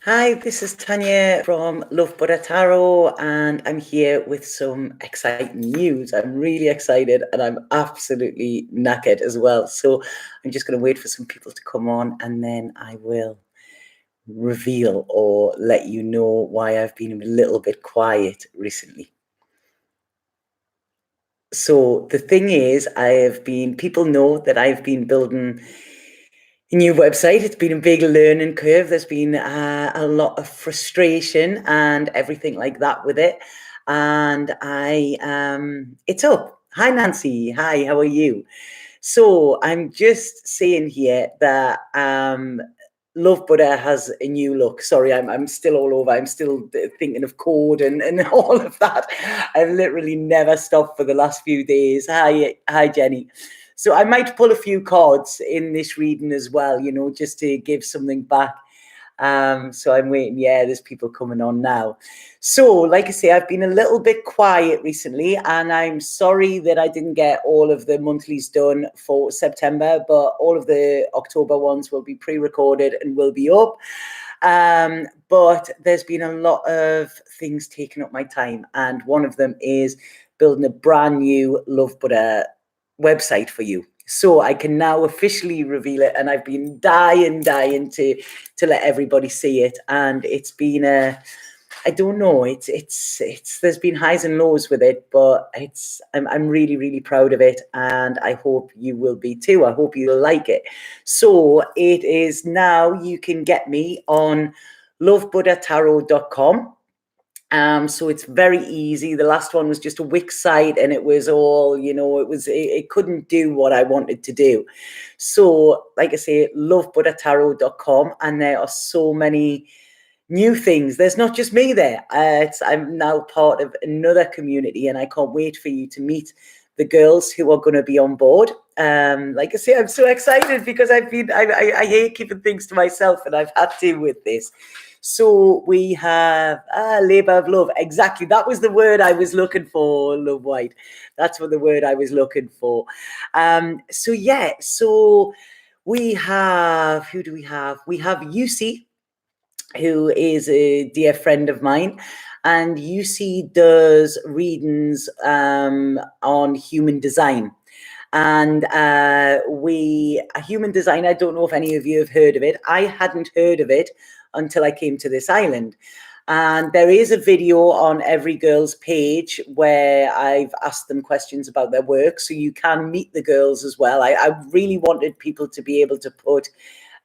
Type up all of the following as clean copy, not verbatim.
Hi, this is Tanya from Love Buddha Tarot, and I'm here with some exciting news. I'm really excited and I'm absolutely knackered as well. So I'm just going to wait for some people to come on and then I will reveal or let you know why I've been a little bit quiet recently. So the thing is, people know that I've been building a new website. It's been a big learning curve. There's been a lot of frustration and everything like that with it. And it's up. Hi, Nancy. Hi, how are you? So I'm just saying here that Love Buddha has a new look. Sorry, I'm still all over. I'm still thinking of code and all of that. I've literally never stopped for the last few days. Hi, Jenny. So I might pull a few cards in this reading as well, just to give something back. So I'm waiting. Yeah, there's people coming on now. So, like I say, I've been a little bit quiet recently, and I'm sorry that I didn't get all of the monthlies done for September, but all of the October ones will be pre-recorded and will be up. But there's been a lot of things taking up my time, and one of them is building a brand new Love Buddha website for you. So I can now officially reveal it, and I've been dying to let everybody see it. And it's been I don't know, it's there's been highs and lows with it, but I'm really, really proud of it, and I hope you will be too. I hope you'll like it. So it is now, you can get me on lovebuddhatarot.com. So it's very easy. The last one was just a Wix site, and it was all, it couldn't do what I wanted to do. So, like I say, lovebuddhatarot.com, and there are so many new things. There's not just me there. I'm now part of another community, and I can't wait for you to meet the girls who are going to be on board. Like I say, I'm so excited because I hate keeping things to myself, and I've had to with this. So we have labor of love. Exactly. That was the word I was looking for, Love White. That's what the word I was looking for. So we have, who do we have? We have UC, who is a dear friend of mine. And UC does readings on human design. And human design, I don't know if any of you have heard of it. I hadn't heard of it until I came to this island. And there is a video on every girl's page where I've asked them questions about their work, so you can meet the girls as well. I really wanted people to be able to put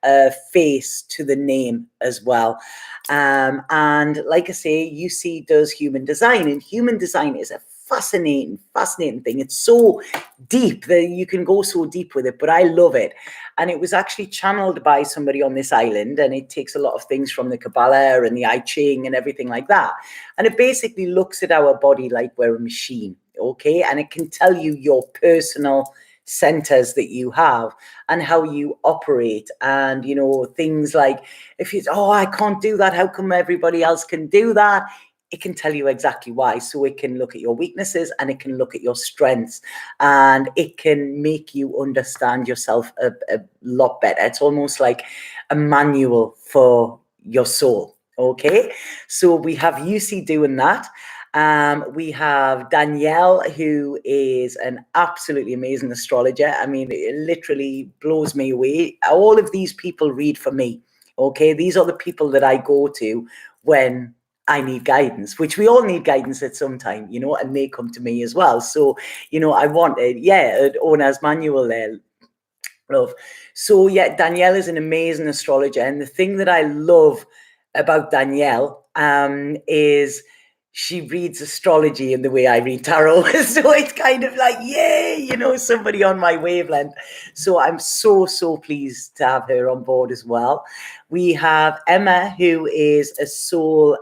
a face to the name as well. And like I say, UC does human design, and human design is a fascinating thing. It's so deep that you can go so deep with it, but I love it. And it was actually channeled by somebody on this island, and it takes a lot of things from the Kabbalah and the I Ching and everything like that. And it basically looks at our body like we're a machine, okay? And it can tell you your personal centers that you have and how you operate, and things like, if I can't do that, how come everybody else can do that? It can tell you exactly why. So it can look at your weaknesses, and it can look at your strengths, and it can make you understand yourself a lot better. It's almost like a manual for your soul. Okay, so we have UC doing that. We have Danielle, who is an absolutely amazing astrologer. I mean, it literally blows me away. All of these people read for me. Okay, these are the people that I go to when I need guidance, which we all need guidance at some time, and they come to me as well. So, I wanted, an owner's manual there, love. So, Danielle is an amazing astrologer. And the thing that I love about Danielle is she reads astrology in the way I read tarot. So it's kind of like, yay, somebody on my wavelength. So I'm so pleased to have her on board as well. We have Emma, who is a soul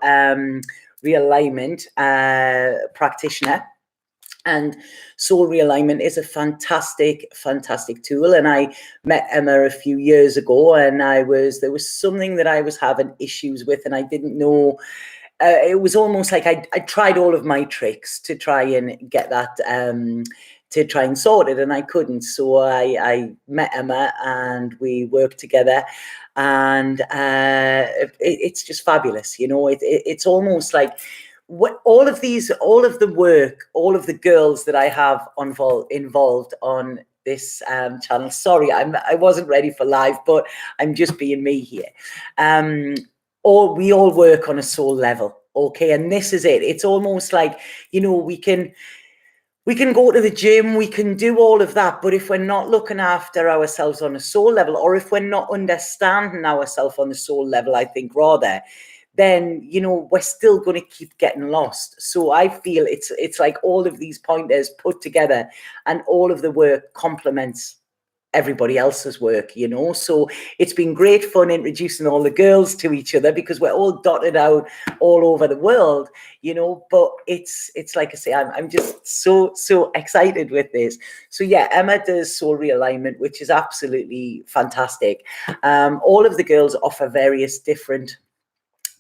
realignment practitioner. And soul realignment is a fantastic tool. And I met Emma a few years ago, and there was something that I was having issues with, and I didn't know. It was almost like I tried all of my tricks to try and get that to try and sort it, and I couldn't. So I met Emma and we worked together, and it's just fabulous. You know, it's almost like all of the work, all of the girls that I have involved on this channel. Sorry, I wasn't ready for live, but I'm just being me here. We all work on a soul level, okay? And this is it. It's almost like, you know, we can go to the gym, we can do all of that, but if we're not looking after ourselves on a soul level, or if we're not understanding ourselves on the soul level, I think rather, then, you know, we're still going to keep getting lost. So I feel it's like all of these pointers put together, and all of the work complements everybody else's work, you know. So it's been great fun introducing all the girls to each other, because we're all dotted out all over the world, you know. But it's like I say, I'm just so excited with this. So yeah, Emma does soul realignment, which is absolutely fantastic. All of the girls offer various different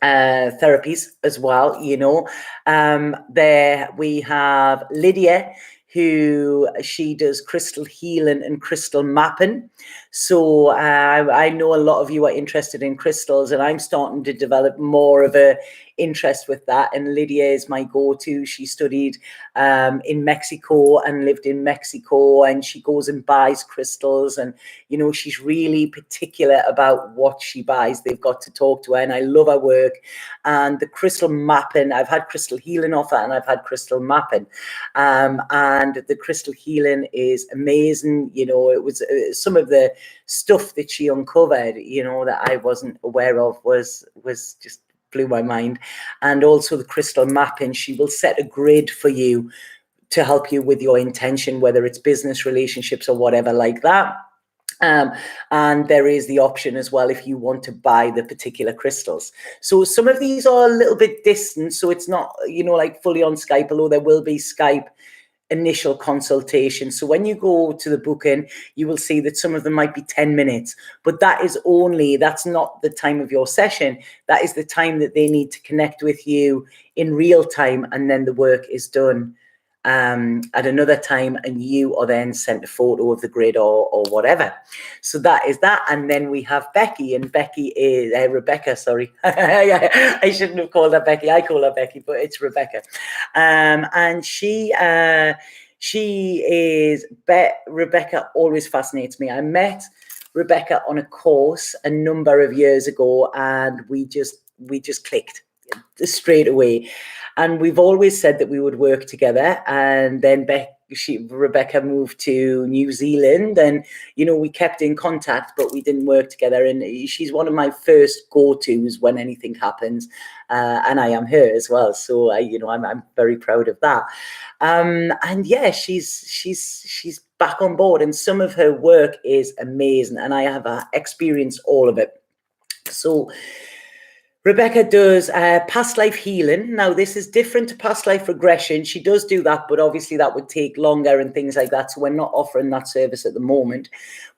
therapies as well, you know. There we have Lydia, who she does crystal healing and crystal mapping. So I know a lot of you are interested in crystals, and I'm starting to develop more of a interest with that. And Lydia is my go-to. She studied in Mexico and lived in Mexico, and she goes and buys crystals, and you know, she's really particular about what she buys. They've got to talk to her, and I love her work. And the crystal mapping, I've had crystal healing off her, and I've had crystal mapping, and the crystal healing is amazing. You know, it was some of the stuff that she uncovered, you know, that I wasn't aware of was just blew my mind. And also the crystal mapping, she will set a grid for you to help you with your intention, whether it's business, relationships, or whatever like that. And there is the option as well if you want to buy the particular crystals. So some of these are a little bit distant, so it's not, you know, like fully on Skype, although there will be Skype initial consultation. So when you go to the booking, you will see that some of them might be 10 minutes, but that's not the time of your session. That is the time that they need to connect with you in real time, and then the work is done at another time, and you are then sent a photo of the grid or whatever. So that is that. And then we have Becky, and Becky is Rebecca, sorry. I shouldn't have called her Becky. I call her Becky, but it's Rebecca. And Rebecca always fascinates me. I met Rebecca on a course a number of years ago, and we just clicked straight away. And we've always said that we would work together. And then Rebecca moved to New Zealand, and you know, we kept in contact, but we didn't work together. And she's one of my first go-tos when anything happens, and I am her as well. So I'm very proud of that. And yeah, she's back on board, and some of her work is amazing, and I have experienced all of it. So Rebecca does past life healing. Now, this is different to past life regression. She does do that, but obviously that would take longer and things like that. So we're not offering that service at the moment.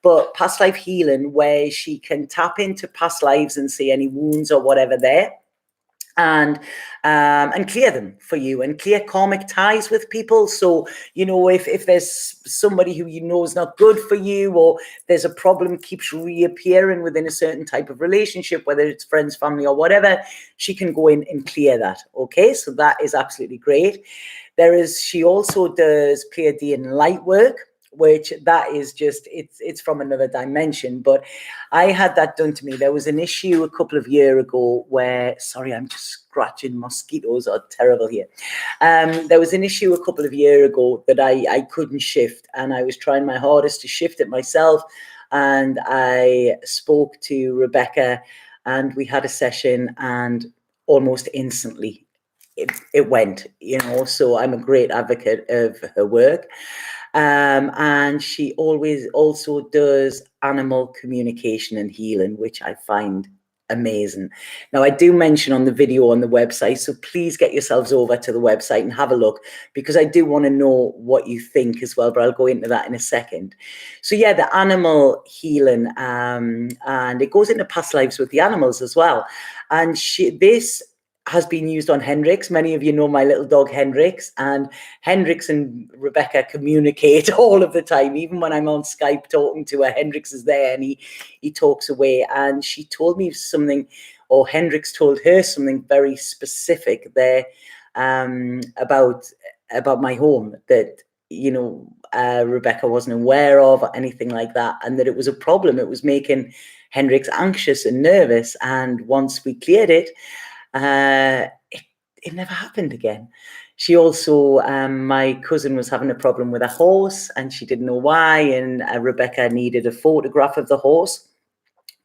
But past life healing, where she can tap into past lives and see any wounds or whatever there, and clear them for you, and clear karmic ties with people. So, you know, if there's somebody who you know is not good for you, or there's a problem keeps reappearing within a certain type of relationship, whether it's friends, family, or whatever, she can go in and clear that. Okay, so that is absolutely great. She also does clear day and light work, which that is just, it's from another dimension. But I had that done to me. There was an issue a couple of years ago where, sorry, I'm just scratching, mosquitoes are terrible here. There was an issue a couple of years ago that I couldn't shift, and I was trying my hardest to shift it myself. And I spoke to Rebecca, and we had a session, and almost instantly it went, you know. So I'm a great advocate of her work. And she always also does animal communication and healing, which I find amazing. Now, I do mention on the video on the website, so please get yourselves over to the website and have a look, because I do want to know what you think as well, but I'll go into that in a second. So yeah, the animal healing, and it goes into past lives with the animals as well. And this has been used on Hendrix. Many of you know my little dog Hendrix, and Hendrix and Rebecca communicate all of the time. Even when I'm on Skype talking to her, Hendrix is there and he talks away. And she told me something, or Hendrix told her something very specific there, about my home that, Rebecca wasn't aware of or anything like that, and that it was a problem. It was making Hendrix anxious and nervous. And once we cleared it, it never happened again. She also, my cousin was having a problem with a horse and she didn't know why. And Rebecca needed a photograph of the horse.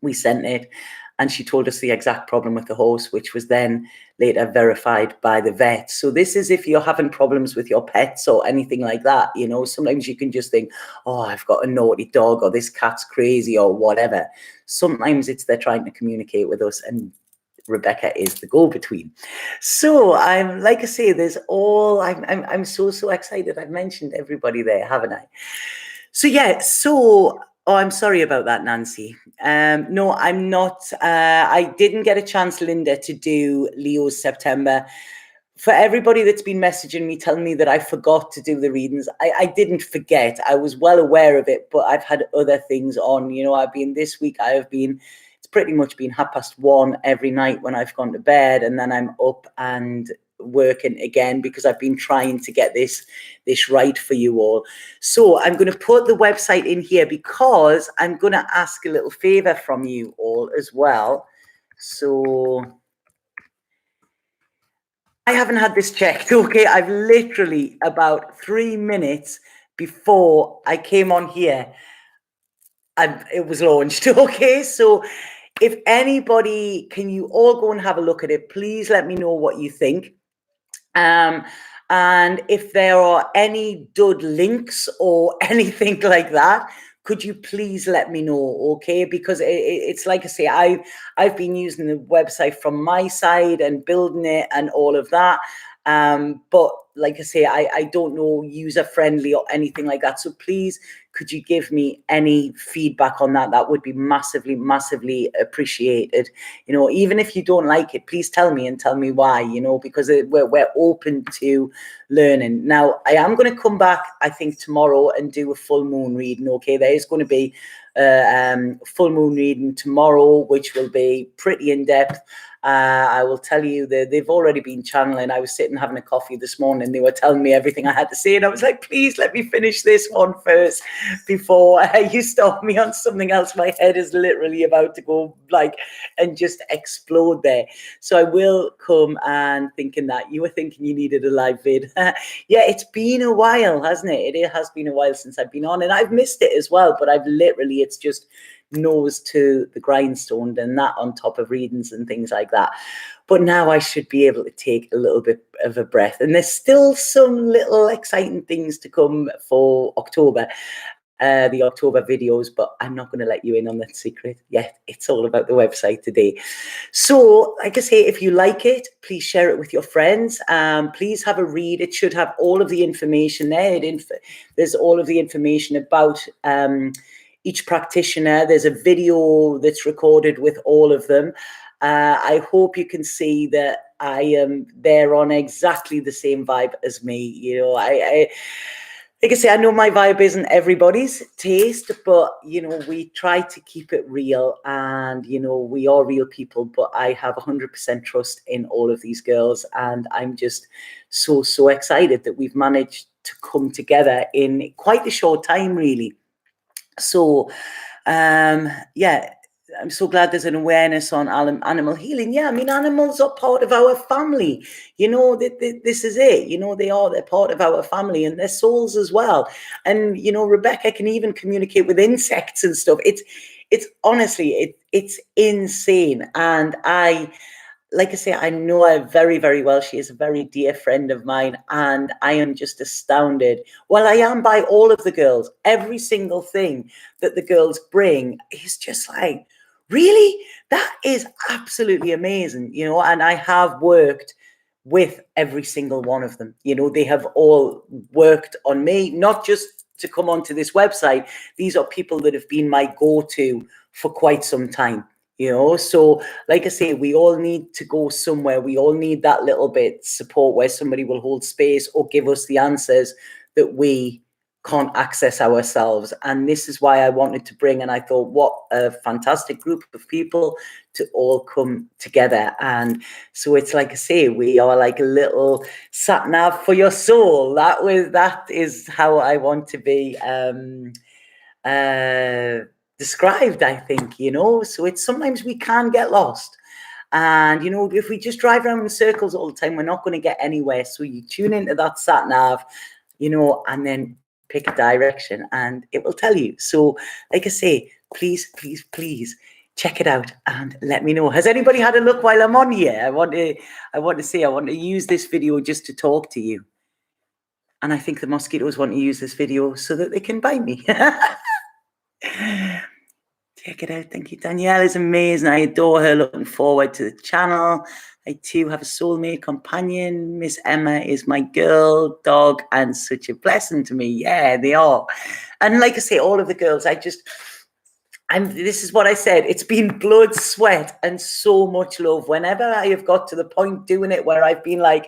We sent it and she told us the exact problem with the horse, which was then later verified by the vet. So this is if you're having problems with your pets or anything like that. Sometimes you can just think, oh, I've got a naughty dog, or this cat's crazy, or whatever. Sometimes it's they're trying to communicate with us, and Rebecca is the go-between. So I'm, like I say, I'm so excited. I've mentioned everybody there, haven't I? So yeah, oh, I'm sorry about that, Nancy. No, I'm not. I didn't get a chance, Linda, to do Leo's September. For everybody that's been messaging me, telling me that I forgot to do the readings, I didn't forget. I was well aware of it, but I've had other things on. It's pretty much been 1:30 every night when I've gone to bed, and then I'm up and working again because I've been trying to get this right for you all. So I'm going to put the website in here because I'm going to ask a little favor from you all as well. So I haven't had this checked, okay? I've literally, about 3 minutes before I came on here, it was launched, okay? So if anybody, can you all go and have a look at it? Please let me know what you think. And if there are any dud links or anything like that, could you please let me know, okay? Because it's like I say, I've been using the website from my side and building it and all of that. But like I say, I don't know user-friendly or anything like that. So please, could you give me any feedback on that? That would be massively, massively appreciated. Even if you don't like it, please tell me and tell me why, because we're open to learning. Now, I am going to come back, I think, tomorrow and do a full moon reading, okay? There is going to be a full moon reading tomorrow, which will be pretty in-depth. I will tell you that they've already been channeling. I was sitting having a coffee this morning. They were telling me everything I had to say. And I was like, please let me finish this one first before you start me on something else. My head is literally about to go and just explode there. So I will come and thinking that you were thinking you needed a live vid. Yeah, it's been a while, hasn't it? It has been a while since I've been on, and I've missed it as well. But it's just nose to the grindstone, and that on top of readings and things like that. But now I should be able to take a little bit of a breath, and there's still some little exciting things to come for October, the October videos, but I'm not going to let you in on that secret yet. It's all about the website today. So like I say, if you like it, please share it with your friends. Please have a read. It should have all of the information there. There's all of the information about each practitioner. There's a video that's recorded with all of them. I hope you can see that I am there on exactly the same vibe as me. Like I say, I know my vibe isn't everybody's taste, but, we try to keep it real, and, we are real people, but I have 100% trust in all of these girls, and I'm just so excited that we've managed to come together in quite a short time, really. So, yeah, I'm so glad there's an awareness on animal healing. Yeah, I mean, animals are part of our family. This is it. They're part of our family, and their souls as well. And, Rebecca can even communicate with insects and stuff. It's honestly, it's insane. And like I say, I know her very, very well. She is a very dear friend of mine, and I am just astounded. Well, I am by all of the girls. Every single thing that the girls bring is just like, really? That is absolutely amazing, and I have worked with every single one of them. They have all worked on me, not just to come onto this website. These are people that have been my go-to for quite some time. So like I say, we all need to go somewhere. We all need that little bit support where somebody will hold space or give us the answers that we can't access ourselves. And this is why I wanted to bring, and I thought, what a fantastic group of people to all come together. And so it's like I say, we are like a little sat nav for your soul. That is how I want to be described, I think. So it's sometimes we can get lost. And, if we just drive around in circles all the time, we're not going to get anywhere. So you tune into that sat nav, and then pick a direction and it will tell you. So, like I say, please, please, please check it out and let me know. Has anybody had a look while I'm on here? I want to use this video just to talk to you. And I think the mosquitoes want to use this video so that they can bite me. Check it out. Thank you. Danielle is amazing. I adore her. Looking forward to the channel. I too have a soulmate companion. Miss Emma is my girl, dog, and such a blessing to me. Yeah, they are. And like I say, all of the girls, this is what I said. It's been blood, sweat, and so much love. Whenever I have got to the point doing it where I've been like,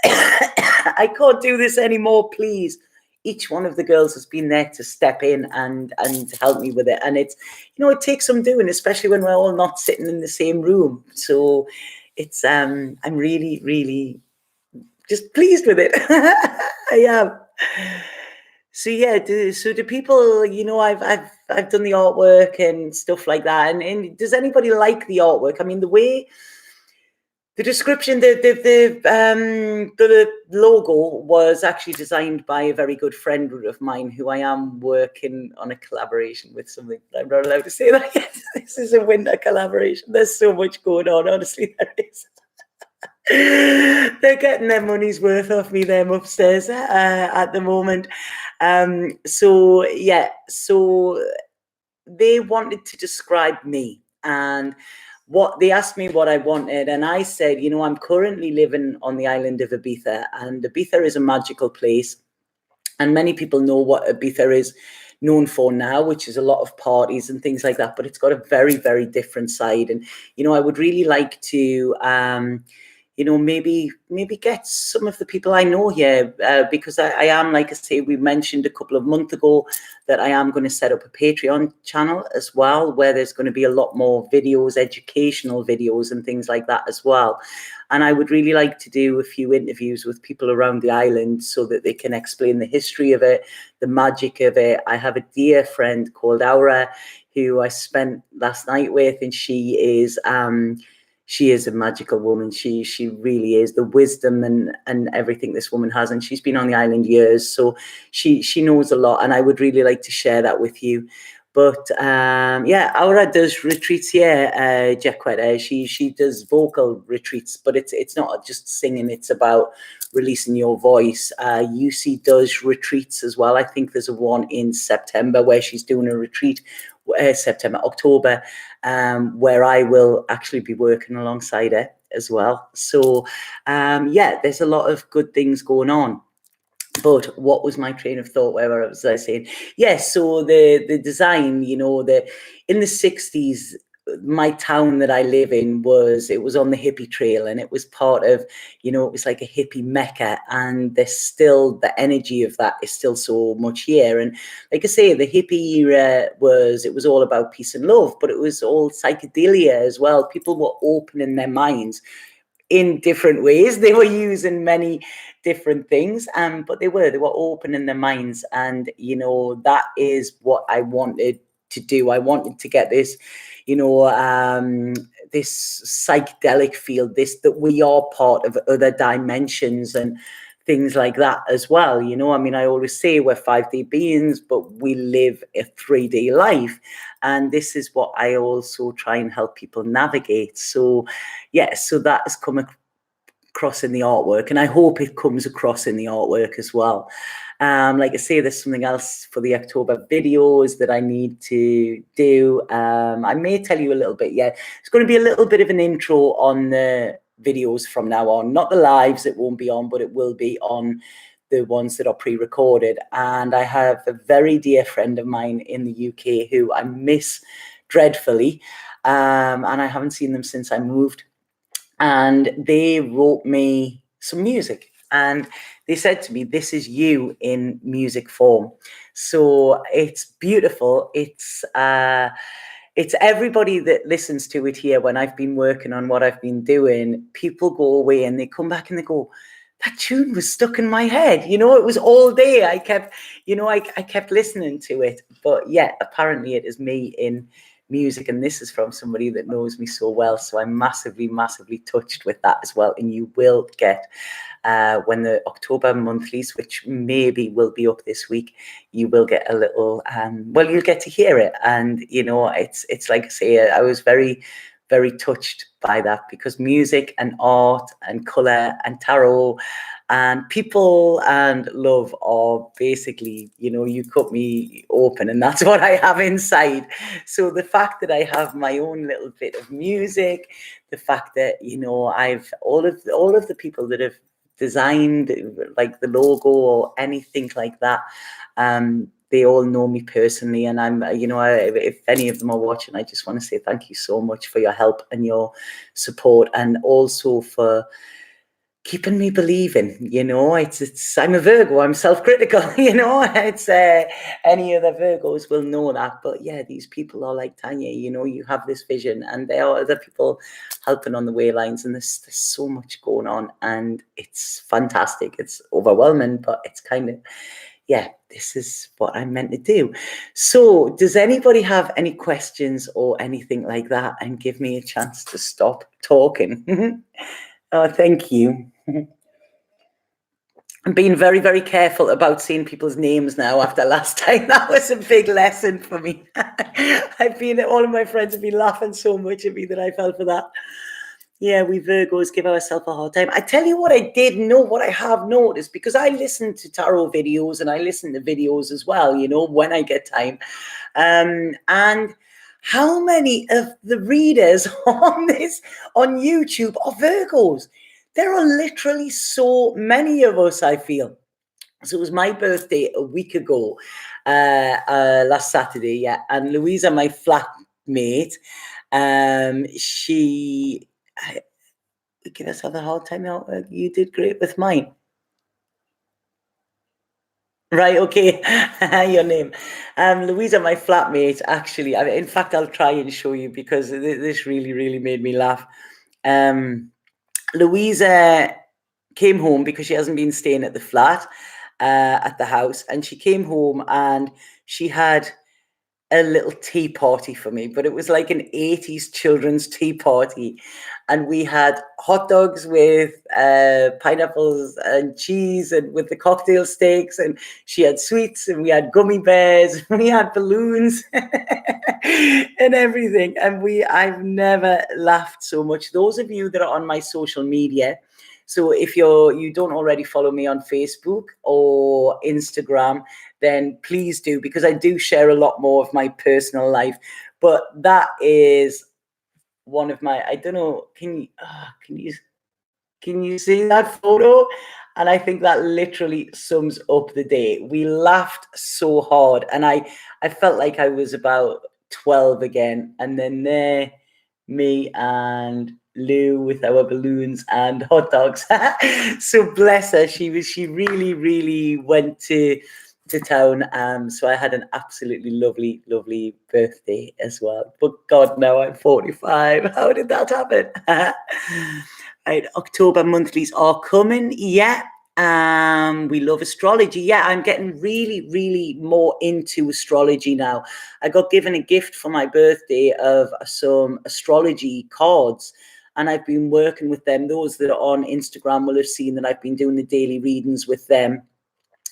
I can't do this anymore, please. Each one of the girls has been there to step in and help me with it. And it's, it takes some doing, especially when we're all not sitting in the same room. So it's, I'm really, really just pleased with it. I am. So yeah, do people, I've done the artwork and stuff like that. And does anybody like the artwork? I mean, the way, the description, the logo was actually designed by a very good friend of mine who I am working on a collaboration with. Something I'm not allowed to say that yet. This is a winter collaboration. There's so much going on, honestly, there is. They're getting their money's worth off me, them upstairs at the moment. So they wanted to describe me, and they asked me what I wanted, and I said, I'm currently living on the island of Ibiza, and Ibiza is a magical place, and many people know what Ibiza is known for now, which is a lot of parties and things like that, but it's got a very, very different side. And I would really like to maybe get some of the people I know here, because I am, like I say, we mentioned a couple of months ago that I am going to set up a Patreon channel as well, where there's going to be a lot more videos, educational videos and things like that as well. And I would really like to do a few interviews with people around the island so that they can explain the history of it, the magic of it. I have a dear friend called Aura who I spent last night with, and she is a magical woman. She really is. The wisdom and everything this woman has, and she's been on the island years, so she knows a lot, and I would really like to share that with you. But Aura does retreats here, Jacquetta. She does vocal retreats, but it's not just singing, it's about releasing your voice. UC does retreats as well. I think there's one in September where she's doing a retreat, October, where I will actually be working alongside her as well. So there's a lot of good things going on. But what was my train of thought? Where was I saying? Yes, so the design, in the 60s, my town that I live in was on the hippie trail, and it was part of, it was like a hippie mecca, and there's still, the energy of that is still so much here. And like I say, the hippie era it was all about peace and love, but it was all psychedelia as well. People were opening their minds in different ways. They were using many different things, but they were opening their minds. And, that is what I wanted to do. I wanted to get this, this psychedelic field, that we are part of other dimensions and things like that as well. I mean, I always say we're 5D beings, but we live a 3D life. And this is what I also try and help people navigate. So, so that has come across in the artwork, and I hope it comes across in the artwork as well. Like I say, there's something else for the October videos that I need to do. I may tell you a little bit. It's going to be a little bit of an intro on the videos from now on, not the lives, it won't be on, but it will be on the ones that are pre-recorded. And I have a very dear friend of mine in the UK who I miss dreadfully, and I haven't seen them since I moved. And they wrote me some music, and they said to me, "This is you in music form." So it's beautiful. It's everybody that listens to it here. When I've been working on what I've been doing, people go away and they come back and they go, "That tune was stuck in my head. It was all day. I kept, I kept listening to it." But yeah, apparently it is me in music, and this is from somebody that knows me so well. So I'm massively, massively touched with that as well. And you will get, when the October monthlies, which maybe will be up this week, you will get a little, you'll get to hear it. And, it's like I say, I was very, very touched by that, because music and art and colour and tarot and people and love are basically, you cut me open and that's what I have inside. So the fact that I have my own little bit of music, the fact that, I've all of the people that have designed like the logo or anything like that, they all know me personally, and I'm, if any of them are watching, I just want to say thank you so much for your help and your support, and also for keeping me believing. It's I'm a Virgo, I'm self-critical. It's any other Virgos will know that, but yeah, these people are like, Tanya, you have this vision, and there are other people helping on the way lines, and there's so much going on, and it's fantastic. It's overwhelming, but it's kind of, yeah, this is what I'm meant to do. So does anybody have any questions or anything like that? And give me a chance to stop talking. Oh, thank you. I'm being very, very careful about saying people's names now after last time. That was a big lesson for me. All of my friends have been laughing so much at me that I fell for that. Yeah, we Virgos give ourselves a hard time. I tell you what I did know, what I have noticed, because I listen to tarot videos and I listen to videos as well, when I get time. And how many of the readers on YouTube are Virgos? There are literally so many of us, I feel. So it was my birthday a week ago, last Saturday, yeah. And Louisa, my flatmate, she give us a hard time out. You did great with mine. Right, okay. Your name. Louisa, my flatmate, actually. In fact, I'll try and show you, because this really, really made me laugh. Louisa came home because she hasn't been staying at the flat, at the house, and she came home and she had a little tea party for me, but it was like an 80s children's tea party. And we had hot dogs with pineapples and cheese, and with the cocktail steaks, and she had sweets, and we had gummy bears, and we had balloons and everything. And I've never laughed so much. Those of you that are on my social media, so if you don't already follow me on Facebook or Instagram, then please do, because I do share a lot more of my personal life. But that is one of my, I don't know, can you see that photo? And I think that literally sums up the day. We laughed so hard, and I felt like I was about 12 again. And then there, me and Lou with our balloons and hot dogs. So bless her, she really, really went to town. So I had an absolutely lovely, lovely birthday as well. But God, now I'm 45. How did that happen? Right, October monthlies are coming. Yeah. We love astrology. Yeah, I'm getting really, really more into astrology now. I got given a gift for my birthday of some astrology cards, and I've been working with them. Those that are on Instagram will have seen that I've been doing the daily readings with them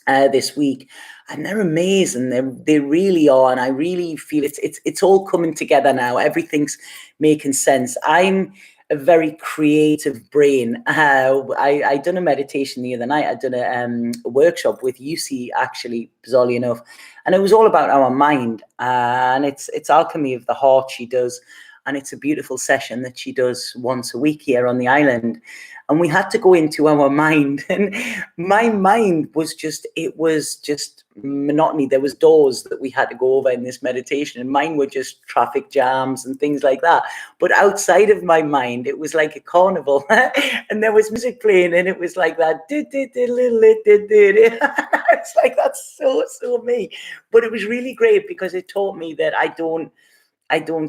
this week, and they're amazing. They really are, and I really feel it's all coming together now. Everything's making sense. I'm a very creative brain. I done a meditation the other night. I done a workshop with UC, actually, bizarrely enough, and it was all about our mind. And it's alchemy of the heart she does. and it's a beautiful session that she does once a week here on the island. And we had to go into our mind, and my mind was just, it was just monotony. There was doors that we had to go over in this meditation, and mine were just traffic jams and things like that. But outside of my mind, it was like a carnival, and there was music playing, and it was like that. It's like, that's so me. But it was really great because it taught me that I don't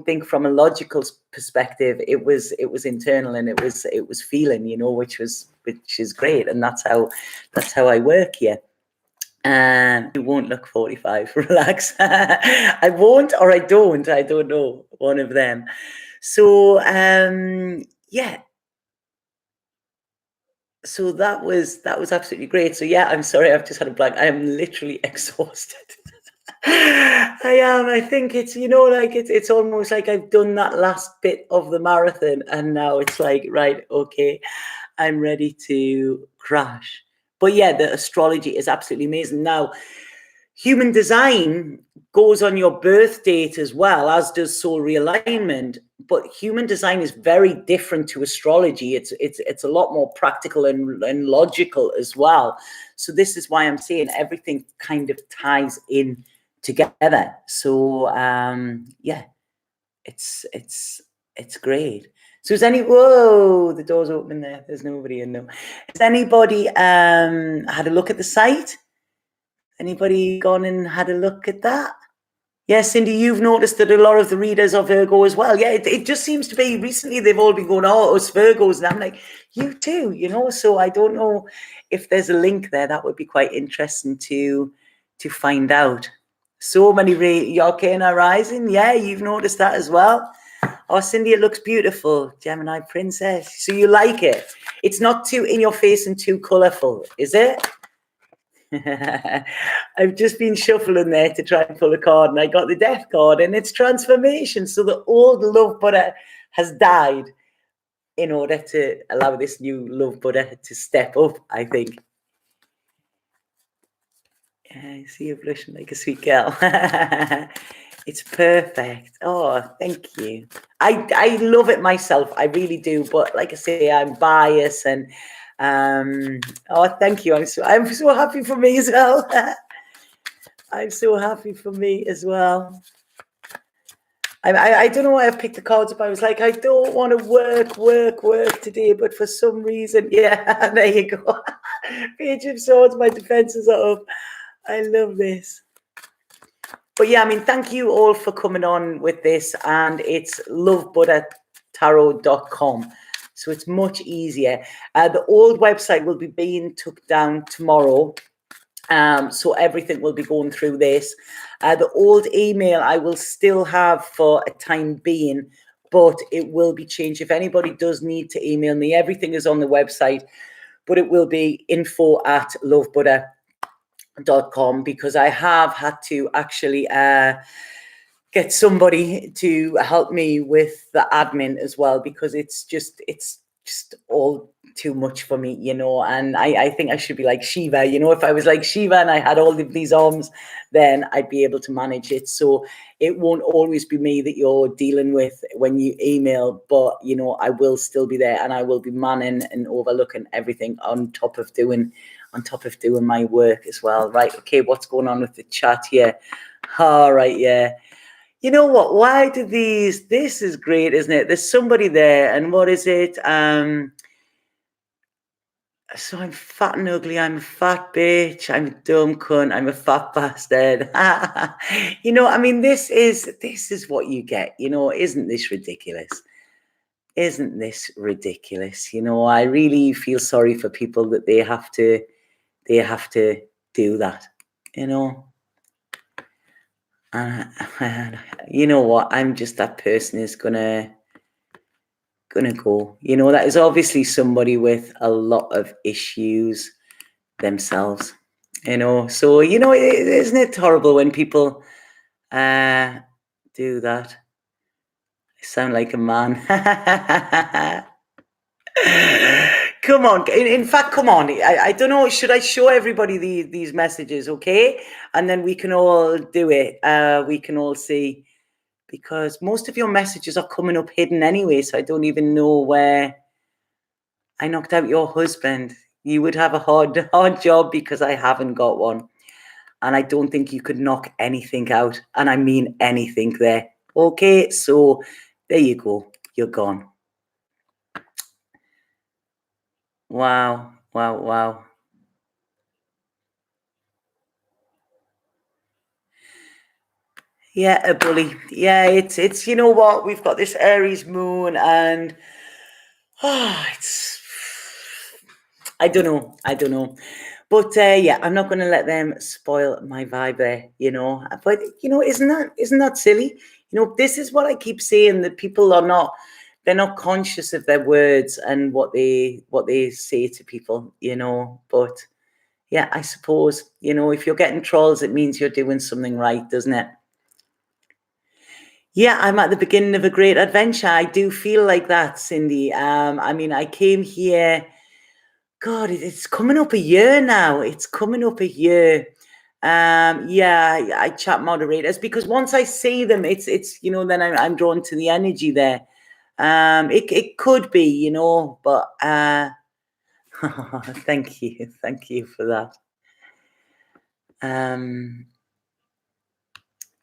think from a logical perspective. It was internal, and it was feeling, which is great. And that's how I work here. And you won't look 45. Relax. I won't, or I don't know, one of them. So yeah, so that was absolutely great. So yeah, I'm sorry, I've just had a blank. I am literally exhausted. I am. I think it's, like it's almost like I've done that last bit of the marathon, and now it's like, right, okay, I'm ready to crash. But yeah, the astrology is absolutely amazing. Now, human design goes on your birth date as well, as does soul realignment. But human design is very different to astrology. It's a lot more practical and logical as well. So this is why I'm saying everything kind of ties in together. So yeah, it's great. So is whoa, the door's open there. There's nobody in them. Has anybody had a look at the site? Anybody gone and had a look at that? Yes, Cindy, you've noticed that a lot of the readers are Virgo as well. Yeah, it just seems to be recently they've all been going, oh, us Virgos. And I'm like, you too, So I don't know if there's a link there. That would be quite interesting to find out. So many Yorkina rising. Yeah, you've noticed that as well. Oh, Cindy, it looks beautiful. Gemini princess. So you like it? It's not too in your face and too colourful, is it? I've just been shuffling there to try and pull a card, and I got the death card, and it's transformation. So the old love Buddha has died in order to allow this new love Buddha to step up, I think. I see you blushing like a sweet girl. It's perfect. Oh, thank you. I love it myself. I really do. But like I say, I'm biased, and oh, thank you. I'm so happy for me as well. I'm so happy for me as well. I don't know why I've picked the cards up. I was like, I don't want to work today, but for some reason, yeah, there you go. Page of Swords, my defenses are up. I love this. But yeah, I mean, thank you all for coming on with this, and it's lovebuddhatarot.com. So it's much easier. The old website will be being took down tomorrow. So everything will be going through this. The old email I will still have for a time being, but it will be changed. If anybody does need to email me, everything is on the website, but it will be info@lovebuddha.com, because I have had to actually get somebody to help me with the admin as well, because it's just all too much for me, and I think I should be like Shiva, if I was like Shiva and I had all of these arms, then I'd be able to manage it. So it won't always be me that you're dealing with when you email, but I will still be there, and I will be manning and overlooking everything on top of doing my work as well. Right, okay, what's going on with the chat here? All right, yeah. You know what? Why do these? This is great, isn't it? There's somebody there, and what is it? So I'm fat and ugly. I'm a fat bitch. I'm a dumb cunt. I'm a fat bastard. I mean, this is what you get. Isn't this ridiculous? Isn't this ridiculous? I really feel sorry for people that they have to do that. You know what? I'm just that person is gonna go. That is obviously somebody with a lot of issues themselves. So isn't it horrible when people do that? I sound like a man. Come on. In fact, come on. I don't know. Should I show everybody these messages, okay? And then we can all do it. We can all see because most of your messages are coming up hidden anyway, so I don't even know where I knocked out your husband. You would have a hard job because I haven't got one. And I don't think you could knock anything out. And I mean anything there. Okay, so there you go. You're gone. Wow, wow, wow. Yeah, a bully. Yeah, it's you know what? We've got this Aries moon and it's I don't know. I don't know. But yeah, I'm not going to let them spoil my vibe there, you know. But you know, isn't that silly? You know, this is what I keep saying, that people are not, they're not conscious of their words and what they say to people, you know. But yeah, I suppose, you know, if you're getting trolls, it means you're doing something right, doesn't it? Yeah, I'm at the beginning of a great adventure. I do feel like that, Cindy. I mean, I came here. God, it's coming up a year now. It's coming up a year. Yeah, I chat moderators because once I see them, it's you know, then I'm drawn to the energy there. It could be, you know, but thank you for that.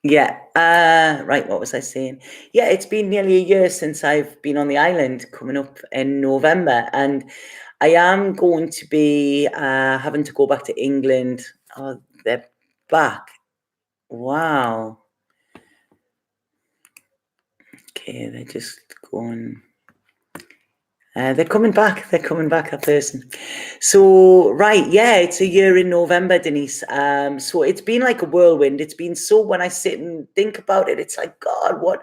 Yeah. Right. What was I saying? Yeah, it's been nearly a year since I've been on the island, coming up in November, and I am going to be having to go back to England. Oh, they're back. Wow. Okay, they're just going. They're coming back. They're coming back, that person. So, right, yeah, it's a year in November, Denise. So it's been like a whirlwind. It's been so, when I sit and think about it, it's like, God,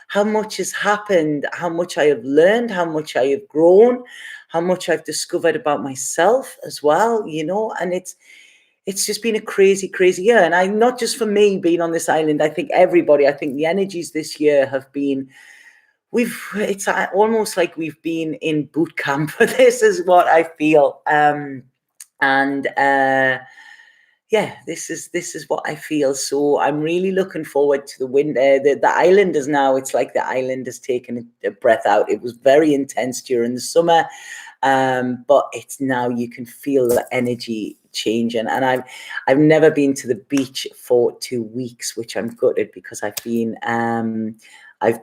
how much has happened, how much I have learned, how much I have grown, how much I've discovered about myself as well, you know, and it's just been a crazy, crazy year. And not just for me being on this island, I think everybody, I think the energies this year have been, it's almost like we've been in boot camp. This is what I feel. And yeah, this is what I feel. So I'm really looking forward to the winter. The island is now, it's like the island has taken a breath out. It was very intense during the summer. But it's now, you can feel the energy changing. And I've never been to the beach for 2 weeks, which I'm gutted because I've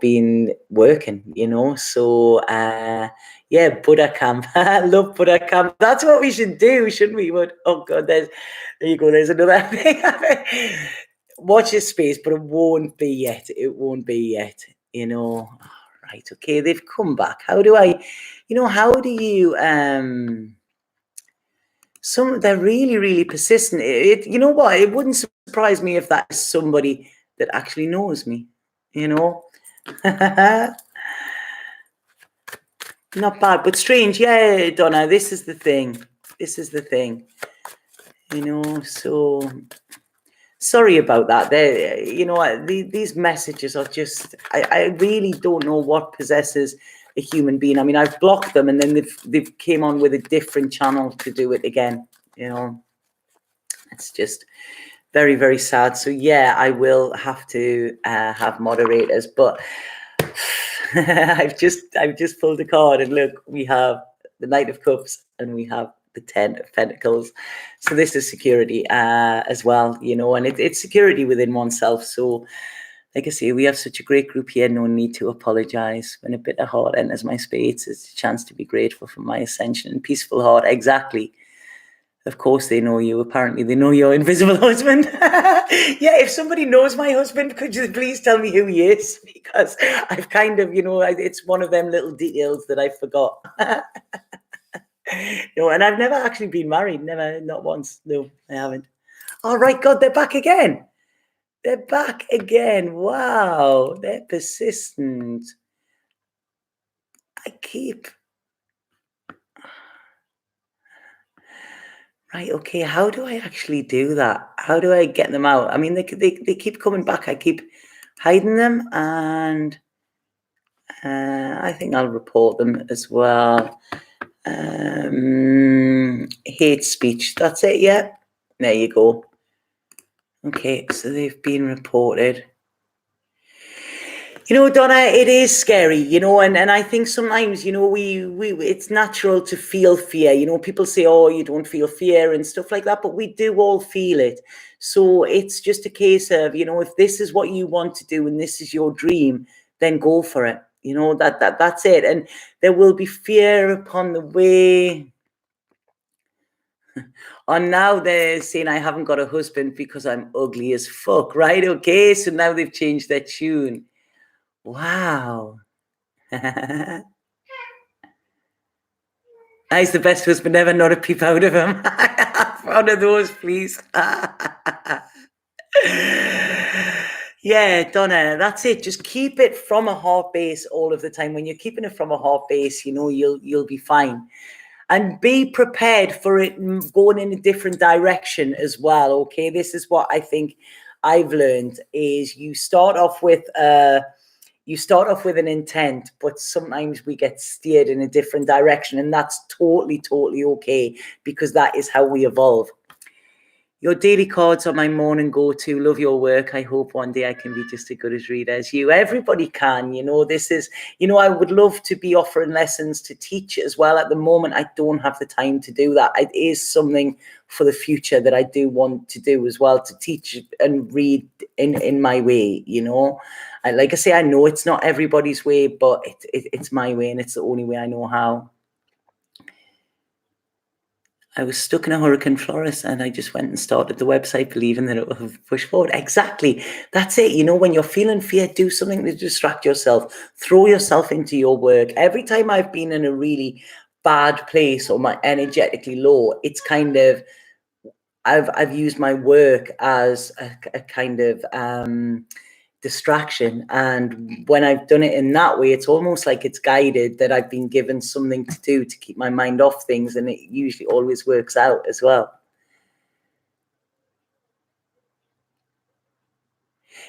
been working, you know. So yeah, Buddha camp. I love Buddha camp. That's what we should do, shouldn't we? But oh God, there you go. There's another thing. Watch this space, but it won't be yet. It won't be yet, you know. Right, okay, they've come back. How do you they're really, really persistent. You know what? It wouldn't surprise me if that is somebody that actually knows me, you know. Not bad, but strange. Yeah, Donna, this is the thing. This is the thing. You know, so sorry about that. You know, these messages are just, I really don't know what possesses a human being. I mean, I've blocked them and then they've came on with a different channel to do it again. You know, it's just very, very sad. So yeah, I will have to have moderators, but I've just pulled a card and look, we have the Knight of Cups and we have the 10 of Pentacles. So this is security as well, you know, and it's security within oneself. So like I say, we have such a great group here, no need to apologize. When a bitter heart enters my space, it's a chance to be grateful for my ascension and peaceful heart. Exactly. Of course they know you. Apparently they know your invisible husband. Yeah, if somebody knows my husband, could you please tell me who he is? Because I've kind of, you know, it's one of them little details that I forgot. No, and I've never actually been married. Never, not once. No, I haven't. Oh, right, God, they're back again. They're back again. Wow, they're persistent. I keep... Right, okay, how do I actually do that? How do I get them out? I mean, they keep coming back. I keep hiding them, and I think I'll report them as well. Hate speech, that's it, yeah. There you go. Okay, so they've been reported. You know, Donna, it is scary, and I think sometimes, we it's natural to feel fear. People say, oh, you don't feel fear and stuff like that, but we do all feel it. So it's just a case of, if this is what you want to do and this is your dream, then go for it. That's it. And there will be fear upon the way. And now they're saying I haven't got a husband because I'm ugly as fuck, right? Okay, so now they've changed their tune. Wow. He's the best husband ever, not a peep out of him. One of those, please. Yeah, Donna, that's it. Just keep it from a heart base all of the time. When you're keeping it from a heart base, you'll be fine. And be prepared for it going in a different direction as well. Okay, this is what I think I've learned is you start off with an intent, but sometimes we get steered in a different direction, and that's totally, totally okay, because that is how we evolve. Your daily cards are my morning go-to. Love your work. I hope one day I can be just as good as Rita as you. Everybody can, this is, I would love to be offering lessons to teach as well. At the moment, I don't have the time to do that. It is something for the future that I do want to do as well, to teach and read in my way, like I say, I know it's not everybody's way, but it's my way, and it's the only way I know how. I was stuck in a hurricane, Flores, and I just went and started the website believing that it will push forward. Exactly. That's it. When you're feeling fear, do something to distract yourself. Throw yourself into your work. Every time I've been in a really bad place or my energetically low, it's kind of, I've used my work as a kind of distraction. And when I've done it in that way, it's almost like it's guided, that I've been given something to do to keep my mind off things, and it usually always works out as well.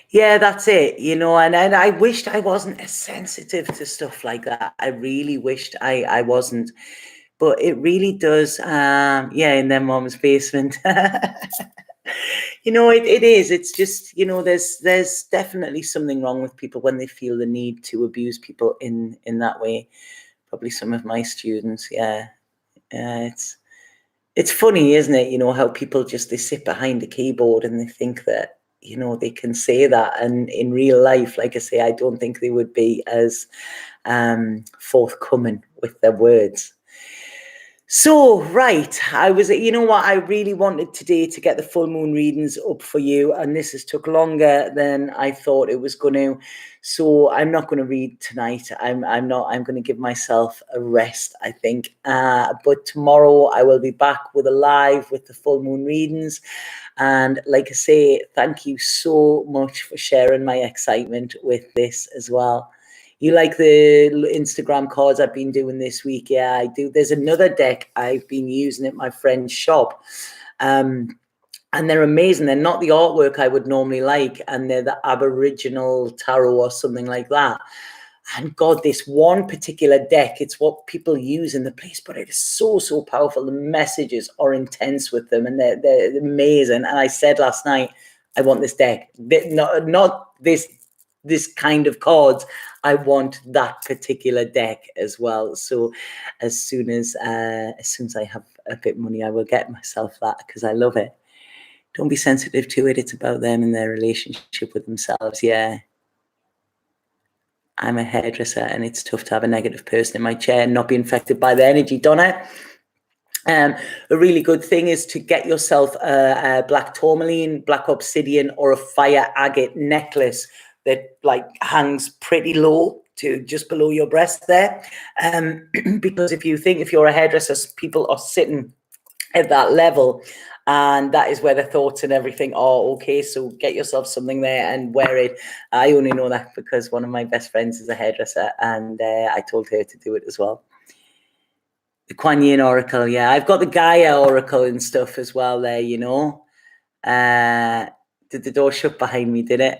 Yeah, that's it, and I wished I wasn't as sensitive to stuff like that. I really wished I wasn't, but it really does. Yeah, in their mom's basement. It is. It's just, there's definitely something wrong with people when they feel the need to abuse people in that way. Probably some of my students, yeah. It's funny, isn't it? How people just, they sit behind a keyboard and they think that, they can say that. And in real life, like I say, I don't think they would be as forthcoming with their words. So, right, I really wanted today to get the full moon readings up for you, and this has took longer than I thought it was going to. So I'm not going to read tonight. I'm going to give myself a rest, I think. But tomorrow I will be back with a live with the full moon readings. And like I say, thank you so much for sharing my excitement with this as well. You like the Instagram cards I've been doing this week? Yeah, I do. There's another deck I've been using at my friend's shop. And they're amazing. They're not the artwork I would normally like, and they're the Aboriginal tarot or something like that. And God, this one particular deck, it's what people use in the place, but it is so, so powerful. The messages are intense with them, and they're amazing. And I said last night, I want this deck. Not this kind of cards. I want that particular deck as well. So as soon as I have a bit of money, I will get myself that, because I love it. Don't be sensitive to it. It's about them and their relationship with themselves. Yeah. I'm a hairdresser, and it's tough to have a negative person in my chair and not be infected by the energy. Donna, a really good thing is to get yourself a black tourmaline, black obsidian, or a fire agate necklace that hangs pretty low, to just below your breast there. Because if you're a hairdresser, people are sitting at that level, and that is where the thoughts and everything are. Okay, so get yourself something there and wear it. I only know that because one of my best friends is a hairdresser, and I told her to do it as well. The Kuan Yin Oracle, yeah. I've got the Gaia Oracle and stuff as well there, Did the door shut behind me, did it?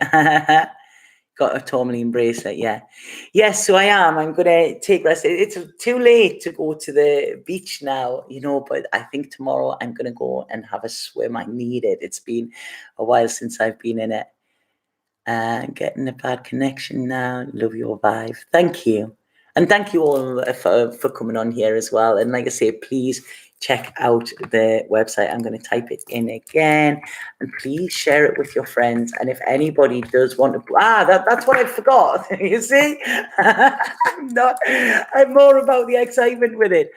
Got a tourmaline bracelet, yeah. Yes, so I am. I'm going to take rest. It's too late to go to the beach now, but I think tomorrow I'm going to go and have a swim. I need it. It's been a while since I've been in it. Getting a bad connection now. Love your vibe. Thank you. And thank you all for coming on here as well. And like I say, please check out the website. I'm going to type it in again. And please share it with your friends. And if anybody does want to... that's what I forgot. You see? I'm more about the excitement with it.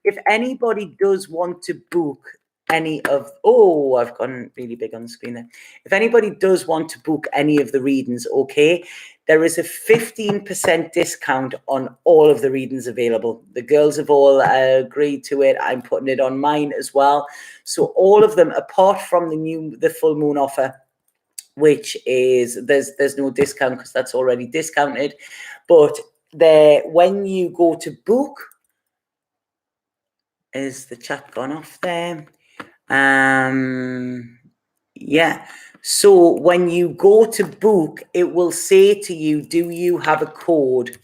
If anybody does want to book any of... Oh, I've gone really big on the screen there. If anybody does want to book any of the readings, okay, there is a 15% discount on all of the readings available. The girls have all agreed to it. I'm putting it on mine as well. So all of them, apart from the full moon offer, which is there's no discount because that's already discounted. But when you go to book, is the chat gone off there? Yeah. So when you go to book, it will say to you, do you have a code?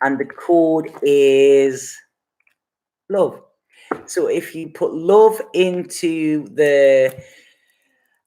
And the code is love. So if you put love into the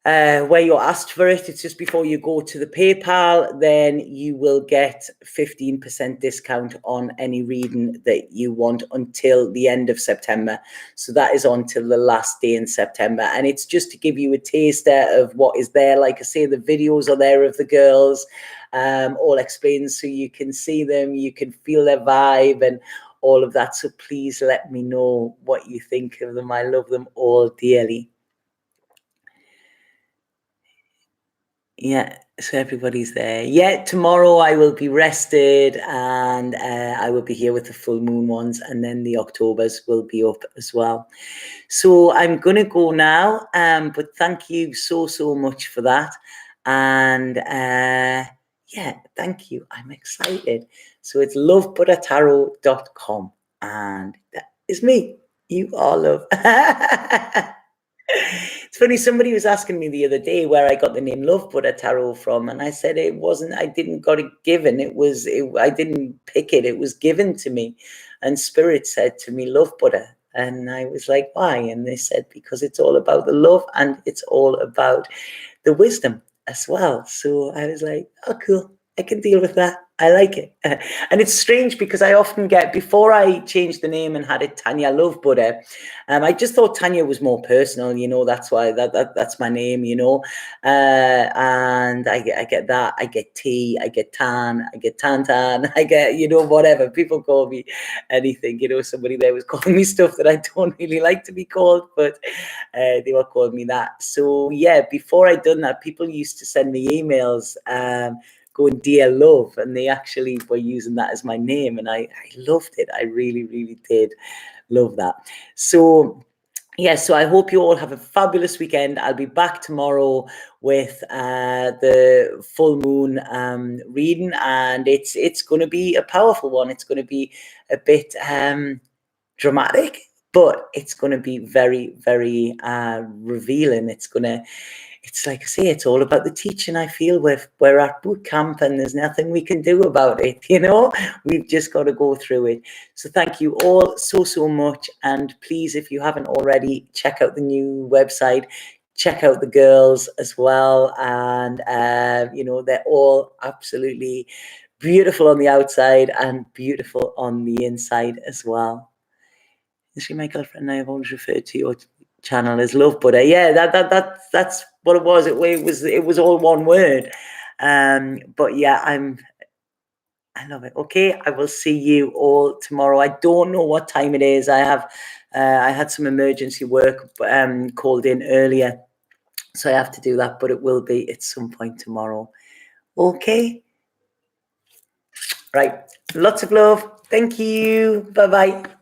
where you're asked for it, it's just before you go to the PayPal, then you will get 15% discount on any reading that you want until the end of September. So that is on till the last day in September. And it's just to give you a taster of what is there. Like I say, the videos are there of the girls, all explained so you can see them, you can feel their vibe and all of that. So please let me know what you think of them. I love them all dearly. Yeah, so everybody's there. Yeah, tomorrow I will be rested and I will be here with the full moon ones, and then the Octobers will be up as well. So I'm going to go now, but thank you so much for that. And yeah, thank you. I'm excited. So it's lovebuttertarot.com, and that is me. You are love. It's funny, somebody was asking me the other day where I got the name Love Butter Tarot from, and I said it wasn't, I didn't got it given. I didn't pick it. It was given to me. And Spirit said to me, Love Butter. And I was like, why? And they said, because it's all about the love and it's all about the wisdom as well. So I was like, oh, cool. I can deal with that. I like it. And it's strange because I often get, before I changed the name and had it Tanya Love Butter, I just thought Tanya was more personal, you know, that's why that's my name, you know. And I get that. I get T, I get Tan, I get Tantan, I get, you know, whatever. People call me anything, you know. Somebody there was calling me stuff that I don't really like to be called, but they were calling me that. So yeah, before I'd done that, people used to send me emails going, dear love, and they actually were using that as my name, and I loved it. I really did love that. So yeah, so I hope you all have a fabulous weekend. I'll be back tomorrow with the full moon reading, and it's going to be a powerful one. It's going to be a bit dramatic, but it's going to be very revealing. It's like I say, it's all about the teaching. I feel we're at boot camp and there's nothing we can do about it, you know. We've just got to go through it. So thank you all so much. And please, if you haven't already, check out the new website. Check out the girls as well. And, you know, they're all absolutely beautiful on the outside and beautiful on the inside as well. Is she my girlfriend? I've always referred to your channel as Love Butter. Yeah, that's what it was. It was all one word. But yeah, I love it. Okay, I will see you all tomorrow. I don't know what time it is. I had some emergency work called in earlier, so I have to do that, but it will be at some point tomorrow. Okay. Right. Lots of love. Thank you. Bye-bye.